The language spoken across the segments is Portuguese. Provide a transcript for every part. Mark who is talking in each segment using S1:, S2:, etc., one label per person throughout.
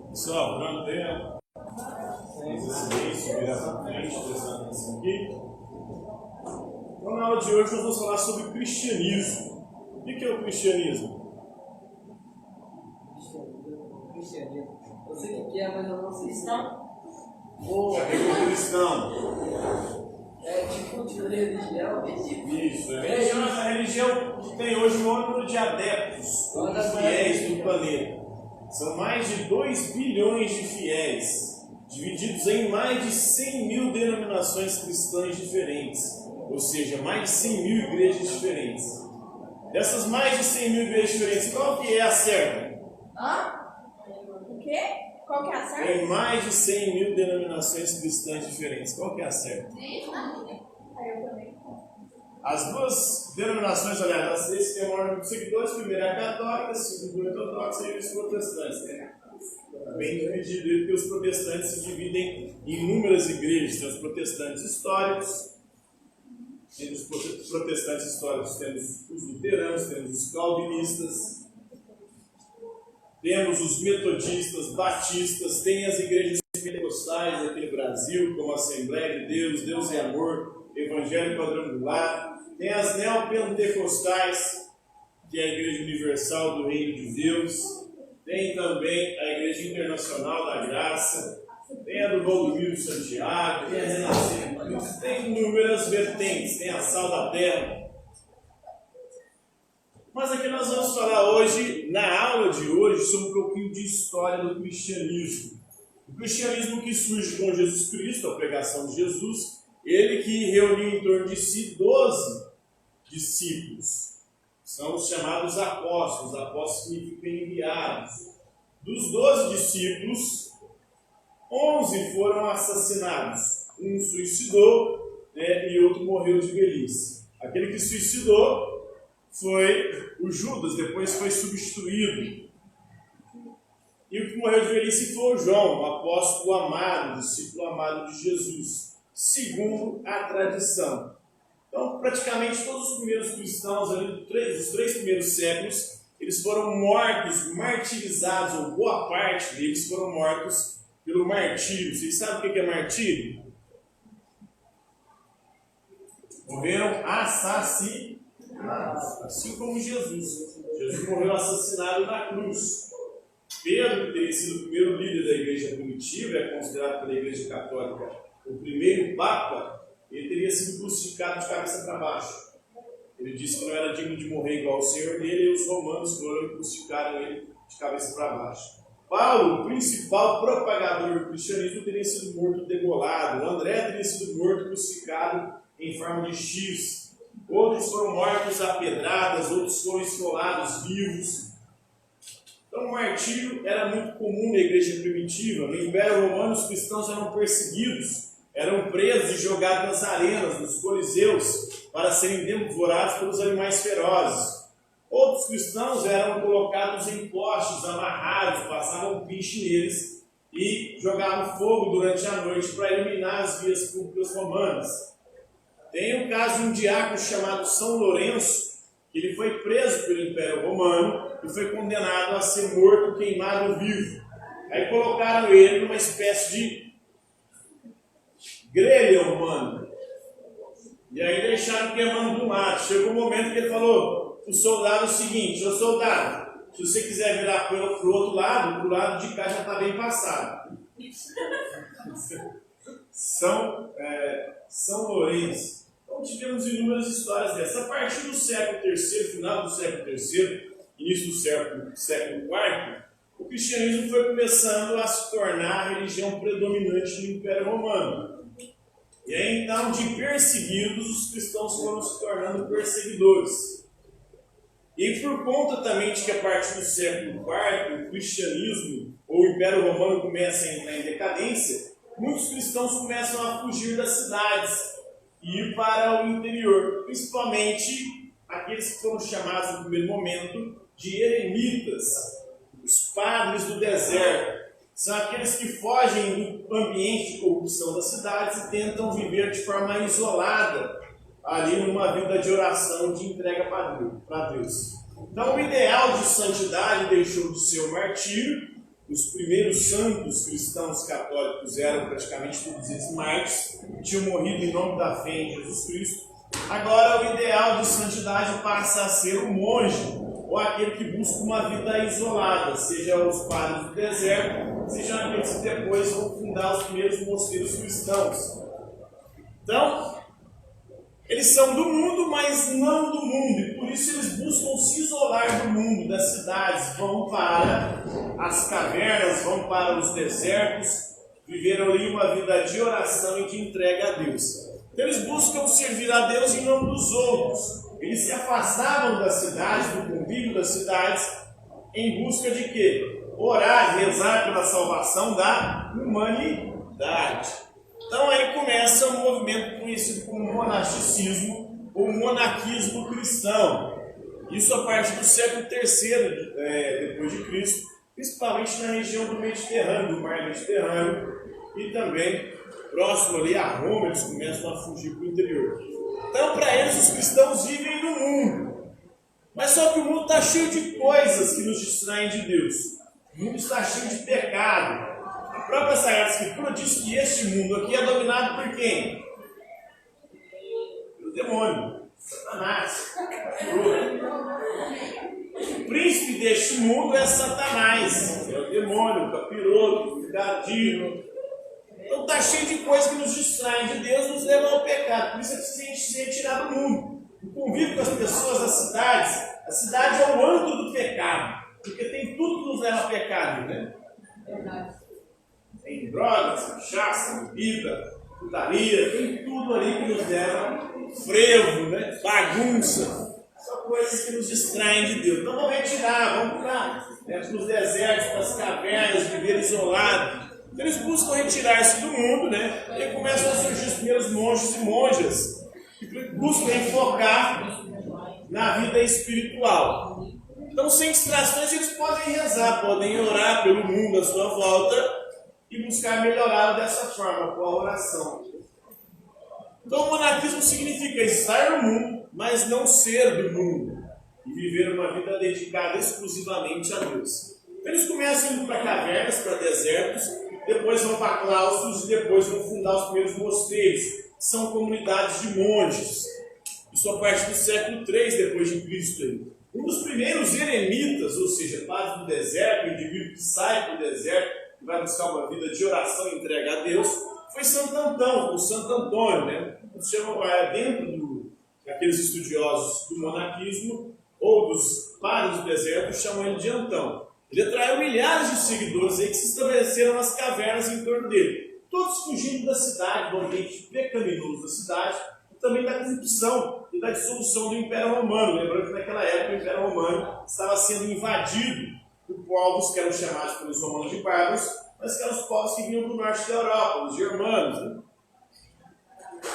S1: Pessoal, dando tempo, esse silêncio, virar para frente, prestar atenção aqui. Então, na aula de hoje, nós vamos falar sobre cristianismo. O que é o cristianismo?
S2: Cristianismo. Eu sei o que é, mas eu não sei. Cristão?
S1: É cristão.
S2: É tipo de religião.
S1: Isso, é a religião que tem hoje o número de adeptos, de fiéis do planeta. São mais de 2 bilhões de fiéis, divididos em mais de 100 mil denominações cristãs diferentes, ou seja, mais de 100 mil igrejas diferentes. Dessas mais de 100 mil igrejas diferentes, qual que é a certa?
S3: O quê? Qual que é a certa?
S1: Tem mais de 100 mil denominações cristãs diferentes. Qual que é a certa?
S3: Eu também.
S1: As duas denominações, aliás, elas três têm um número de seguidores. Primeiro é a católica, segundo é ortodoxa e os protestantes. Está bem dividido aí, porque os protestantes se dividem em inúmeras igrejas. Tem os protestantes históricos. Entre os protestantes históricos temos os luteranos, temos os calvinistas, temos os metodistas, batistas, tem as igrejas pentecostais aqui no Brasil, como a Assembleia de Deus, Deus é Amor, Evangelho Quadrangular, tem as neopentecostais, que é a Igreja Universal do Reino de Deus, tem também a Igreja Internacional da Graça, tem a do Valdomiro Santiago, tem a Renascença, tem inúmeras vertentes, tem a Sal da Terra. Mas aqui nós vamos falar hoje, na aula de hoje, sobre um pouquinho de história do cristianismo. O cristianismo que surge com Jesus Cristo, a pregação de Jesus, ele que reuniu em torno de si 12 discípulos. São os chamados apóstolos. Apóstolos significam enviados. Dos 12 discípulos, 11 foram assassinados. Um suicidou, e outro morreu de velhice. Aquele que suicidou foi o Judas, depois foi substituído. E o que morreu de velhice foi o João, o apóstolo amado, o discípulo amado de Jesus, segundo a tradição. Então, praticamente todos os primeiros cristãos, ali, dos 3 primeiros séculos, eles foram mortos, martirizados, ou boa parte deles foram mortos pelo martírio. Vocês sabem o que é martírio? Morreram assassinados, assim como Jesus. Jesus morreu assassinado na cruz. Pedro, que teria sido o primeiro líder da igreja primitiva, é considerado pela igreja católica o primeiro papa, ele teria sido crucificado de cabeça para baixo. Ele disse que não era digno de morrer igual ao Senhor dele, e os romanos foram e crucificaram ele de cabeça para baixo. Paulo, o principal propagador do cristianismo, teria sido morto degolado. André teria sido morto crucificado em forma de X. Outros foram mortos a pedradas, outros foram esfolados vivos. Então, o martírio era muito comum na igreja primitiva. No Império Romano, os cristãos eram perseguidos, eram presos e jogados nas arenas, nos coliseus, para serem devorados pelos animais ferozes. Outros cristãos eram colocados em postes, amarrados, passavam piche neles e jogavam fogo durante a noite para iluminar as vias públicas romanas. Tem o caso de um diácono chamado São Lourenço, que ele foi preso pelo Império Romano e foi condenado a ser morto, queimado vivo. Aí colocaram ele numa espécie de grelha humana. E aí deixaram queimando do lado. Chegou um momento que ele falou para o soldado o seguinte: ô soldado, se você quiser virar para o outro lado, para o lado de cá já está bem passado. São Lourenço. Então tivemos inúmeras histórias dessa. A partir do século III, final do século III, início do século IV, o cristianismo foi começando a se tornar a religião predominante no Império Romano. E aí, então, de perseguidos, os cristãos foram se tornando perseguidores. E por conta também de que a partir do século IV, o cristianismo, ou o Império Romano começa a entrar em decadência, muitos cristãos começam a fugir das cidades e ir para o interior, principalmente aqueles que foram chamados no primeiro momento de eremitas, os padres do deserto. São aqueles que fogem do ambiente de corrupção das cidades e tentam viver de forma isolada, ali numa vida de oração, de entrega para Deus. Então, o ideal de santidade deixou de ser o martírio. Os primeiros santos cristãos católicos eram praticamente todos eles mártires, tinham morrido em nome da fé em Jesus Cristo. Agora, o ideal de santidade passa a ser o monge, ou aquele que busca uma vida isolada, seja os padres do deserto, sejam aqueles que depois vão fundar os primeiros mosteiros cristãos. Então, eles são do mundo, mas não do mundo, e por isso eles buscam se isolar do mundo, das cidades, vão para as cavernas, vão para os desertos, viveram ali uma vida de oração e de entrega a Deus. Então eles buscam servir a Deus em nome dos outros. Eles se afastavam das cidades, do convívio das cidades, em busca de quê? Orar, rezar pela salvação da humanidade. Então aí começa um movimento conhecido como monasticismo ou monarquismo cristão. Isso a partir do século III depois de Cristo, principalmente na região do Mediterrâneo, do mar Mediterrâneo, e também próximo ali a Roma, eles começam a fugir para o interior. Então, para eles, os cristãos vivem no mundo. Mas só que o mundo está cheio de coisas que nos distraem de Deus. O mundo está cheio de pecado. A própria Sagrada Escritura diz que este mundo aqui é dominado por quem? Pelo demônio, Satanás. O príncipe deste mundo é Satanás. É o demônio, o capiroto, o gadinho. Então está cheio de coisas que nos distraem de Deus, nos levam ao pecado. Por isso é que a gente se retirar do mundo. O convívio com as pessoas das cidades, a cidade é o âmbito do pecado. Porque tem tudo que nos leva a pecado, né?
S3: Verdade.
S1: Tem drogas, cachaça, bebida, putaria, tem tudo ali que nos leva frevo, né? Bagunça. São coisas que nos distraem de Deus. Então vamos retirar, vamos para os desertos, para as cavernas, viver isolado. Então, eles buscam retirar-se do mundo, né? E começam a surgir os primeiros monges e monjas que buscam enfocar na vida espiritual. Então, sem distrações, eles podem rezar, podem orar pelo mundo à sua volta e buscar melhorá-lo dessa forma, com a oração. Então, o monarquismo significa estar no mundo, mas não ser do mundo, e viver uma vida dedicada exclusivamente a Deus. Então, eles começam indo para cavernas, para desertos, depois vão para claustros e depois vão fundar os primeiros mosteiros, que são comunidades de monges. Isso a partir do século III depois de Cristo. Um dos primeiros eremitas, ou seja, padres do deserto, o indivíduo que sai para o deserto e vai buscar uma vida de oração e entrega a Deus, foi Santo Antão, ou Santo Antônio, né? Dentro daqueles estudiosos do monarquismo ou dos padres do deserto, chamam ele de Antão. Ele atraiu milhares de seguidores aí que se estabeleceram nas cavernas em torno dele. Todos fugindo da cidade, do ambiente pecaminoso da cidade, e também da corrupção e da dissolução do Império Romano. Lembrando que naquela época o Império Romano estava sendo invadido por povos que eram chamados pelos romanos de bárbaros, mas que eram os povos que vinham do norte da Europa, os germanos. Né?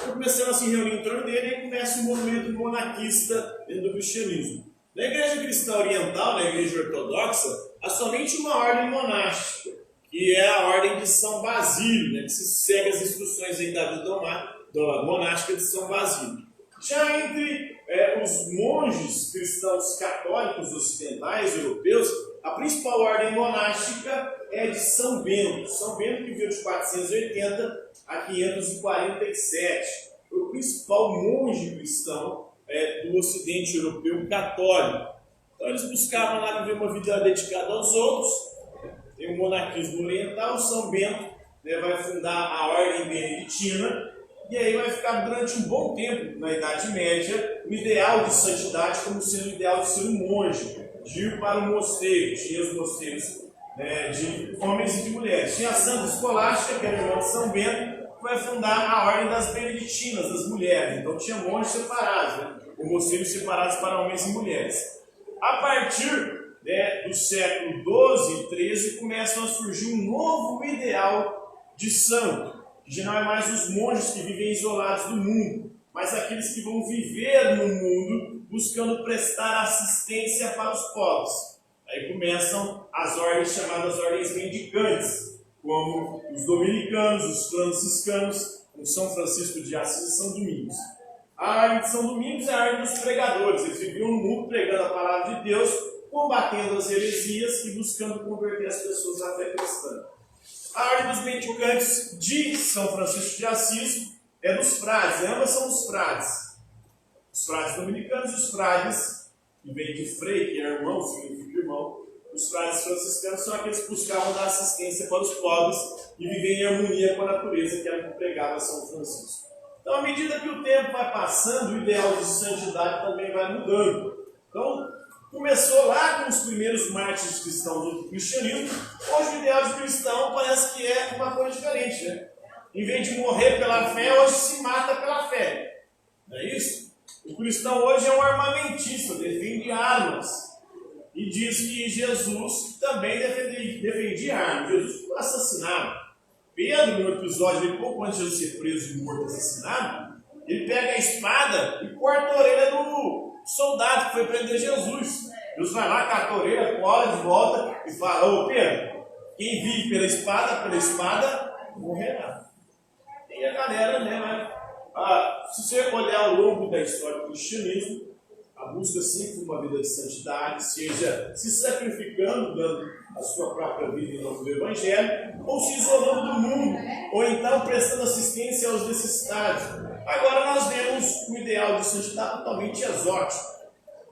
S1: Então começaram a se reunir em torno dele e começa o movimento monarquista dentro do cristianismo. Na igreja cristã oriental, na igreja ortodoxa, há somente uma ordem monástica, que é a ordem de São Basílio, né, que se segue as instruções aí da vida monástica de São Basílio. Já entre os monges cristãos católicos ocidentais, europeus, a principal ordem monástica é de São Bento. São Bento que viveu de 480 a 547. Foi o principal monge cristão do ocidente europeu católico. Então eles buscavam lá viver uma vida dedicada aos outros. Tem o monarquismo oriental, São Bento vai fundar a ordem beneditina, e aí vai ficar durante um bom tempo, na Idade Média, o ideal de santidade como sendo o ideal de ser um monge, de ir para o mosteiro. Tinha os mosteiros de homens e de mulheres. Tinha a Santa Escolástica, que era irmã de São Bento, que vai fundar a ordem das beneditinas, das mulheres. Então tinha monges separados, ou mosteiros separados para homens e mulheres. A partir do século XII e XIII começam a surgir um novo ideal de santo, que já não é mais os monges que vivem isolados do mundo, mas aqueles que vão viver no mundo buscando prestar assistência para os povos. Aí começam as ordens chamadas ordens mendicantes, como os dominicanos, os franciscanos, o São Francisco de Assis e São Domingos. A árvore de São Domingos é a árvore dos pregadores. Eles viviam no mundo pregando a palavra de Deus, combatendo as heresias e buscando converter as pessoas à fé cristã. A árvore dos mendicantes de São Francisco de Assis é dos frades. Ambas são dos frades. Os frades dominicanos e os frades, que vem de frei, que é irmão, significa irmão. Os frades franciscanos são aqueles que buscavam dar assistência para os pobres e viver em harmonia com a natureza, que era o que pregava São Francisco. Então, à medida que o tempo vai passando, o ideal de santidade também vai mudando. Então, começou lá com os primeiros mártires cristãos do cristianismo. Hoje o ideal de cristão parece que é uma coisa diferente, né? Em vez de morrer pela fé, hoje se mata pela fé. Não é isso? O cristão hoje é um armamentista, defende armas. E diz que Jesus também defendia armas. Jesus foi assassinado. Pedro, no episódio, pouco antes de ser preso e morto, assassinado, ele pega a espada e corta a orelha do soldado que foi prender Jesus. Jesus vai lá, cata a orelha, cola de volta e fala: ô Pedro, quem vive pela espada, morrerá. E a galera, né? Se você olhar ao longo da história do cristianismo, a busca sempre por uma vida de santidade, seja se sacrificando, dando a sua própria vida em nome do Evangelho, ou se isolando do mundo, ou então prestando assistência aos necessitados. Agora nós vemos o ideal de santidade totalmente exótico,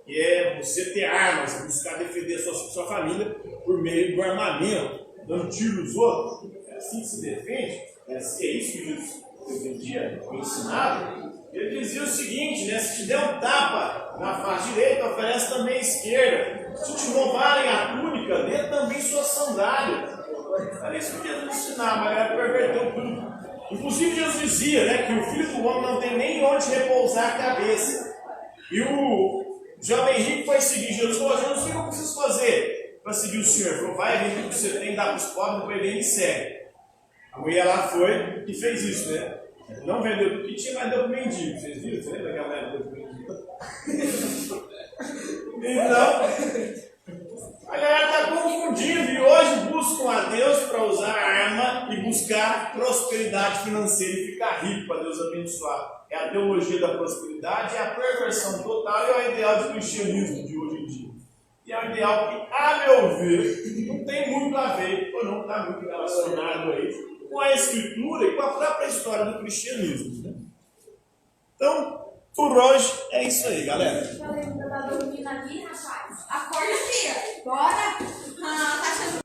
S1: que é você ter armas, buscar defender a sua família por meio do armamento, dando tiro nos outros. É assim que se defende, é isso que Jesus defendia, ensinava. Ele dizia o seguinte, né? Se te der um tapa na face direita, oferece também a esquerda. Se te roubarem a túnica, dê também sua sandália. Era isso que Jesus ensinava, mas ela perverteu tudo. Inclusive Jesus dizia, né, que o Filho do Homem não tem nem onde repousar a cabeça. E o jovem rico foi seguir Jesus. Falou: Jesus, o que eu preciso fazer para seguir o Senhor? Ele falou: vai, vende o que você tem, dá para os pobres, depois vem e segue. A mulher lá foi e fez isso, né? Não vendeu o que tinha, mas deu para o mendigo. Vocês viram? Você lembra aquela época do mendigo? Então, a galera está confundindo e hoje buscam a Deus para usar a arma e buscar prosperidade financeira e ficar rico para Deus abençoar. É a teologia da prosperidade, é a perversão total e é o ideal do cristianismo de hoje em dia. E é um ideal que, a meu ver, não tem muito a ver, ou não está muito relacionado aí com a Escritura e com a própria história do cristianismo. Né? Então, por hoje é isso aí, galera.
S3: Tá dormindo aqui, rapaz? Acorda, filha. Bora. Tá achando